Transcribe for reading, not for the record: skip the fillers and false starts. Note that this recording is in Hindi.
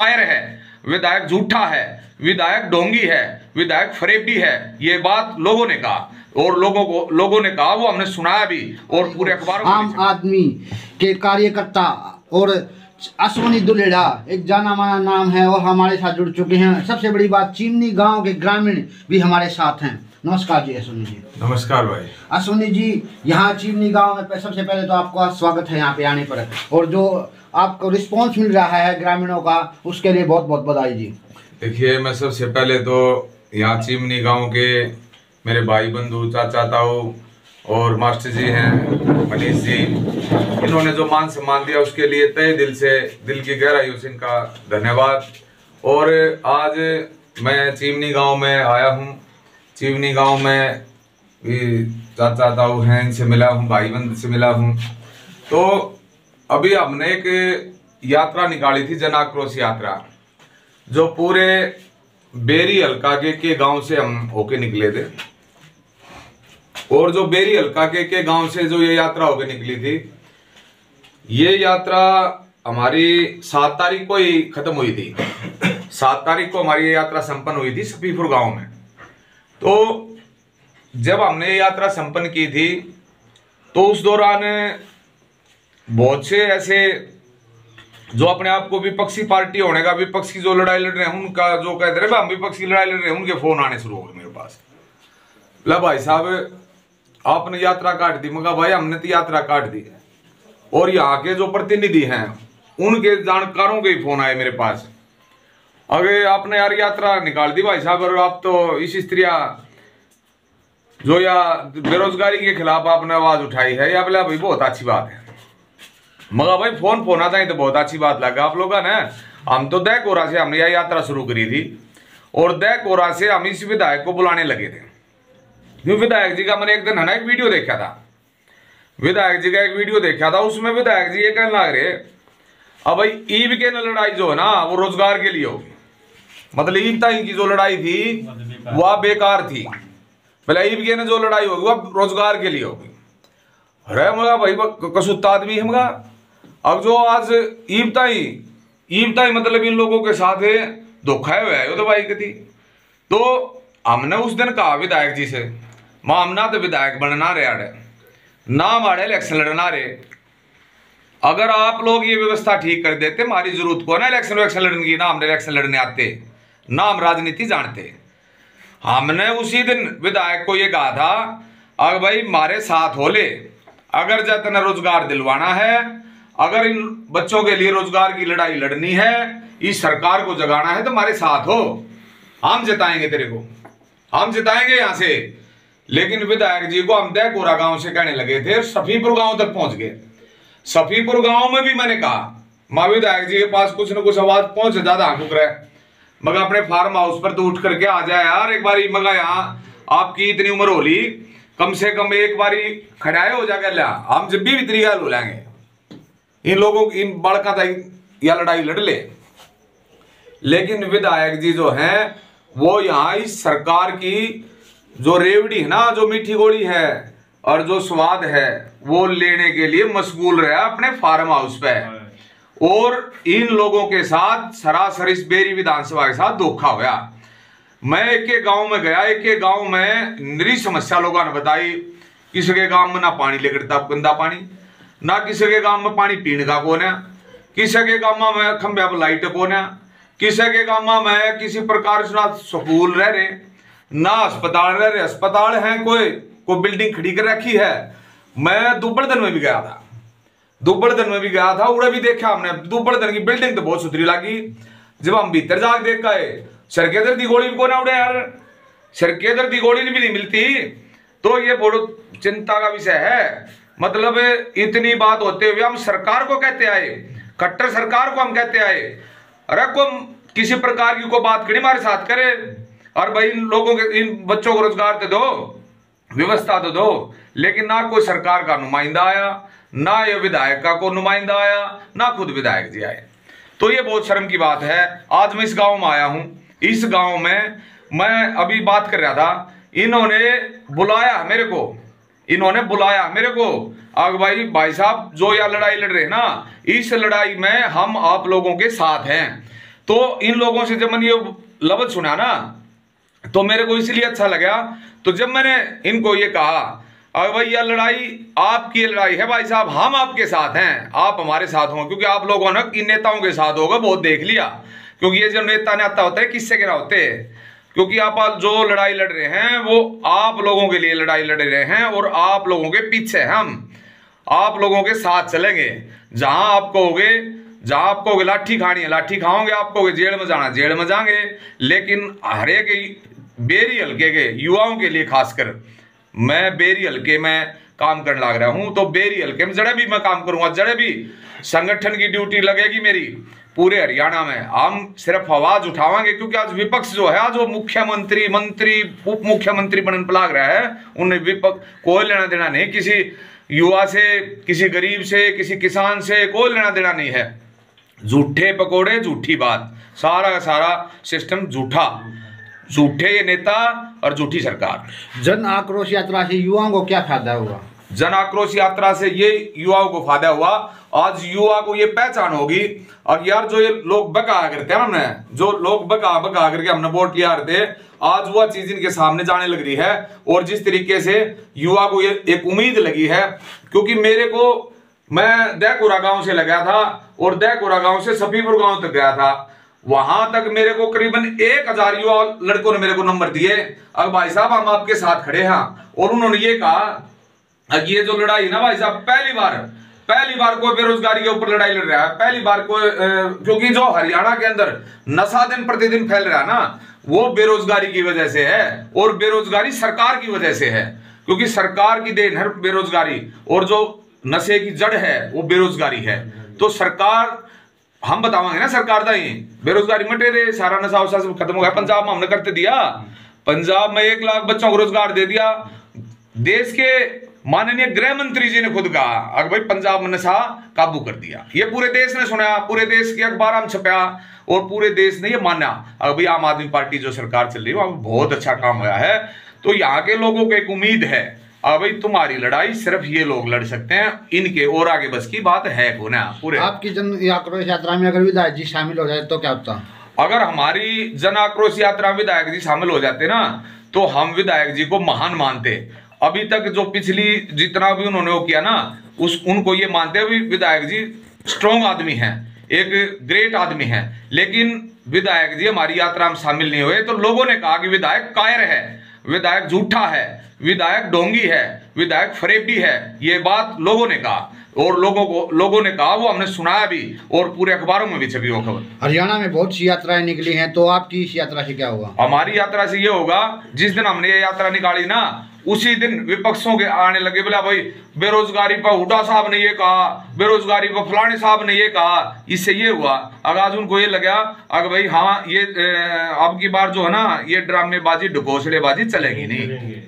फायर है, विधायक झूठा है, विधायक ढोंगी है, विधायक फरेबी है, ये बात लोगों ने कहा और लोगों ने कहा, वो हमने सुनाया भी और पूरे अखबारों में। आम आदमी के कार्यकर्ता और अश्वनी दुलेड़ा एक जाना माना नाम है और हमारे साथ जुड़ चुके हैं। सबसे बड़ी बात, चिमनी गांव के ग्रामीण भी हमारे साथ हैं। नमस्कार जी अश्वनी जी। नमस्कार भाई। अश्वनी जी, यहाँ चिमनी गांव में सबसे पहले तो आपका स्वागत है यहाँ पे आने पर, और जो आपको रिस्पांस मिल रहा है ग्रामीणों का, उसके लिए बहुत बहुत बधाई जी। देखिए, मैं सबसे पहले तो यहाँ चिमनी गांव के मेरे भाई बंधु, चाचा ताऊ और मास्टर जी हैं, मनीष जी, इन्होंने जो मान सम्मान दिया उसके लिए तहे दिल से, दिल की गहराइयों से इनका धन्यवाद। और आज मैं चिमनी गांव में आया हूँ। चिमनी गांव में भी चाचा ताऊ हैं, इनसे मिला हूँ, भाई बंधु से मिला हूँ। तो अभी हमने एक यात्रा निकाली थी, जन आक्रोश यात्रा, जो पूरे बेरी हल्का के गांव से हम होके निकले थे। और जो बेरी हल्का के गांव से जो ये यात्रा होके निकली थी, ये यात्रा हमारी 7 तारीख को ही खत्म हुई थी। 7 तारीख को हमारी ये यात्रा संपन्न हुई थी सफीपुर गांव में। तो जब हमने ये यात्रा संपन्न की थी तो उस दौरान बहुत से ऐसे जो अपने आप को विपक्षी पार्टी होने का, विपक्ष की जो लड़ाई लड़ रहे हैं उनका, जो कहते रहे हम विपक्ष की लड़ाई लड़ रहे हैं, उनके फोन आने शुरू हो गए मेरे पास। बोला भाई साहब आपने यात्रा काट दी। मगर भाई हमने तो यात्रा काट दी, और यहाँ के जो प्रतिनिधि हैं उनके जानकारों के फोन आए मेरे पास, अगर आपने यार यात्रा निकाल दी भाई साहब, और आप तो इस स्त्रिया जो या बेरोजगारी के खिलाफ आपने आवाज उठाई है, या बोला भाई बहुत अच्छी बात है। मगर भाई फोन आता है तो बहुत अच्छी बात लगा आप लोगों ने। हम तो दह कोरा से हमने यह यात्रा शुरू करी थी, और दह कोरा से हम इस विधायक को बुलाने लगे थे। क्यों विधायक जी का मैंने एक दिन है ना एक वीडियो देखा था, विधायक जी का एक वीडियो देखा था, उसमें विधायक जी ये कहने लग रहे, अब भाई ईब के न लड़ाई जो है ना वो रोजगार के लिए होगी, मतलब ईब ताई की जो लड़ाई थी वह बेकार थी, पहले ईब के न जो लड़ाई होगी वह रोजगार के लिए होगी। अरे मगा भाई कसूता आदमी है मगा, अब जो आज ईब ताई मतलब इन लोगों के साथ धोखा है तो भाई कथी। तो हमने उस दिन कहा विधायक जी से, मामना तो विधायक बनना रहे ना मारे इलेक्शन लड़ना रहे, अगर आप लोग ये व्यवस्था ठीक कर देते, हमारी जरूरत को ना इलेक्शन लड़ने की, ना हमने इलेक्शन लड़ने आते, ना हम राजनीति जानते। हमने उसी दिन विधायक को ये कहा था, अगर भाई हमारे साथ हो ले, अगर जितना रोजगार दिलवाना है, अगर इन बच्चों के लिए रोजगार की लड़ाई लड़नी है, इस सरकार को जगाना है, तो हमारे साथ हो, हम जिताएंगे तेरे को, हम जिताएंगे यहां से। लेकिन विधायक जी को हम दहकोरा गांव से कहने लगे थे, सफीपुर गांव तक पहुंच गए। सफीपुर गांव में भी मैंने कहा मां विधायक जी के पास कुछ न कुछ आवाज पहुंच, ज्यादा हाँकुक रहे, मगर अपने फार्म हाउस पर तो उठ करके आ जाए यार एक बारी। मगर यहाँ आपकी इतनी उम्र होली, कम से कम एक बारी खड़ाए हो जाकर लिया, हम जब भी इतनी गाल हो लेंगे, इन लोगों की इन बड़का या लड़ाई लड़ ले। लेकिन विधायक जी जो हैं वो यहाँ इस सरकार की जो रेवड़ी है ना, जो मीठी गोली है और जो स्वाद है, वो लेने के लिए मशगूल रहा अपने फार्म हाउस पे, और इन लोगों के साथ सरासर इस बेरी विधानसभा के साथ धोखा हुआ। मैं एक गांव में गया, एक गांव में निरी समस्या लोगों ने बताई, किसी के गांव में ना पानी लेकर गंदा पानी, ना किसी के गांव में पानी पीने का कौन है, किसी के गांव में खंभे पर लाइट कौन है, किसी के गांव में किसी प्रकार से ना स्कूल रह रहे, ना अस्पताल रह रहे, अस्पताल है कोई बिल्डिंग खड़ी कर रखी है। मैं दुब्बड़दन में भी गया था, उड़ा भी देखा हमने, दुब्बड़दन की बिल्डिंग तो बहुत सुथरी लगी। जब हम भीतर जाकर देख गए, सरकेदर दी गोली को ना उड़े यार, सरकेदर दी गोली भी नहीं मिलती, तो ये बहुत चिंता का विषय है। मतलब इतनी बात होते हुए हम सरकार को कहते आए, कट्टर सरकार को हम कहते आए, अरे को किसी प्रकार की कोई बात करी हमारे साथ करे, और भाई इन लोगों के, इन बच्चों को रोजगार तो दो, व्यवस्था तो दो। लेकिन ना कोई सरकार का नुमाइंदा आया, ना ये विधायक का कोई नुमाइंदा आया, ना खुद विधायक जी आए। तो ये बहुत शर्म की बात है। आज मैं इस गांव में आया हूं, इस गांव में मैं अभी बात कर रहा था, इन्होंने बुलाया मेरे को, आग भाई साहब जो यह लड़ाई लड़ रहे हैं ना, इस लड़ाई में हम आप लोगों के साथ हैं। तो इन लोगों से जब मैंने ये लफ्ज सुना ना तो मेरे को इसलिए अच्छा लगा। तो जब मैंने इनको ये कहा अगर भाई यह लड़ाई आपकी लड़ाई है भाई साहब, हम आपके साथ हैं, आप हमारे साथ हों, क्योंकि आप लोगों ने इन नेताओं के साथ होगा बहुत देख लिया, क्योंकि ये जो नेता नेता होते हैं किससे गिरा होते हैं, क्योंकि आप जो लड़ाई लड़ रहे हैं वो आप लोगों के लिए लड़ाई लड़ रहे हैं और आप लोगों के पीछे हम आप लोगों के साथ चलेंगे। जहां आप कहोगे लाठी खानी है लाठी खाओगे, आप कहोगे जेल में जाना जेल में जाएंगे, लेकिन हर एक बेरी हल्के के युवाओं के लिए खासकर मैं बेरी हल्के में काम करने लग रहा हूं। तो बेरी हल्के में जड़े भी मैं काम करूंगा, जड़े भी संगठन की ड्यूटी लगेगी मेरी पूरे हरियाणा में, हम सिर्फ आवाज उठावाएंगे, क्योंकि आज विपक्ष जो है, आज वो मुख्यमंत्री मंत्री उप मुख्यमंत्री बनने पर लग रहा है, उन्हें विपक्ष कोई लेना देना नहीं, किसी युवा से, किसी गरीब से, किसी किसान से कोई लेना देना नहीं है। झूठे पकोड़े, झूठी बात, सारा का सारा सिस्टम झूठा, झूठे ये नेता और झूठी सरकार। जन आक्रोश यात्रा से युवाओं को क्या फायदा हुआ? जन आक्रोश यात्रा से ये युवाओं को फायदा हुआ, आज युवा को ये पहचान होगी। और यार जो ये लोग बका करते हैं, हमने जो लोग बका करके हमने वोट लिया करते, आज वह चीज इनके सामने जाने लग रही है। और जिस तरीके से युवा को ये एक उम्मीद लगी है, क्योंकि मेरे को, मैं दहकुरा गांव से लगा था और दहकुरा गांव से सफीपुर गांव तक गया था, वहां तक मेरे को करीबन 1000 युवा लड़कों ने मेरे को नंबर दिए, अब भाई साहब हम आपके साथ खड़े हैं। और उन्होंने ये कहा ये जो लड़ाई ना भाई साहब, पहली बार कोई बेरोजगारी के ऊपर लड़ाई लड़ रहा है, पहली बार कोई, क्योंकि जो हरियाणा के अंदर नशा दिन प्रतिदिन फैल रहा है ना, वो बेरोजगारी की वजह से है, और बेरोजगारी सरकार की वजह से है, क्योंकि सरकार की देन है बेरोजगारी, और जो नशे की जड़ है वो बेरोजगारी है। तो सरकार, हम बतावांगे ना सरकार दा ही बेरोजगारी मटे दे, सारा नशा वशा सब खत्म हो गया। पंजाब में हमने करते दिया, पंजाब में 1 लाख बच्चों को रोजगार दे दिया। देश के माननीय गृह मंत्री जी ने खुद कहा अगर भाई पंजाब में नशा काबू कर दिया, ये पूरे देश ने सुना, पूरे देश के अखबार में छपा और पूरे देश ने ये माना। अगर भाई आम आदमी पार्टी जो सरकार चल रही है वहां बहुत अच्छा काम हुआ है। तो यहाँ के लोगों को एक उम्मीद है, अब भाई तुम्हारी लड़ाई सिर्फ ये लोग लड़ सकते हैं, इनके और आगे बस की बात है को ना पूरे। आपकी जन आक्रोश यात्रा में अगर विधायक जी शामिल हो जाए तो क्या होता? अगर हमारी जन आक्रोश यात्रा में विधायक जी शामिल हो जाते ना, तो हम विधायक जी को महान मानते। अभी तक जो पिछली जितना भी उन्होंने वो किया ना, उनको ये मानते हैं विधायक जी स्ट्रॉन्ग आदमी हैं, एक ग्रेट आदमी हैं, लेकिन विधायक जी हमारी यात्रा में शामिल नहीं हुए। तो लोगों ने कहा कि विधायक कायर है, विधायक झूठा है, विधायक ढोंगी है, विधायक फरेबी है, ये बात लोगों ने कहा, और लोगों ने कहा, वो हमने सुनाया भी, और पूरे अखबारों में भी छपी वो खबर। हरियाणा में बहुत सी यात्राएं निकली हैं, तो आपकी इस यात्रा से क्या हुआ? हमारी यात्रा से ये होगा, जिस दिन हमने ये यात्रा निकाली ना, उसी दिन विपक्षों के आने लगे, बोला भाई बेरोजगारी पर हुड्डा साहब ने ये कहा, बेरोजगारी पर फलाने साहब ने ये कहा। इससे ये हुआ, अगर आज उनको ये लगा अगर भाई हाँ ये अब की बार जो है ना, ये ड्रामेबाजी ढकोसलेबाजी चलेगी नहीं।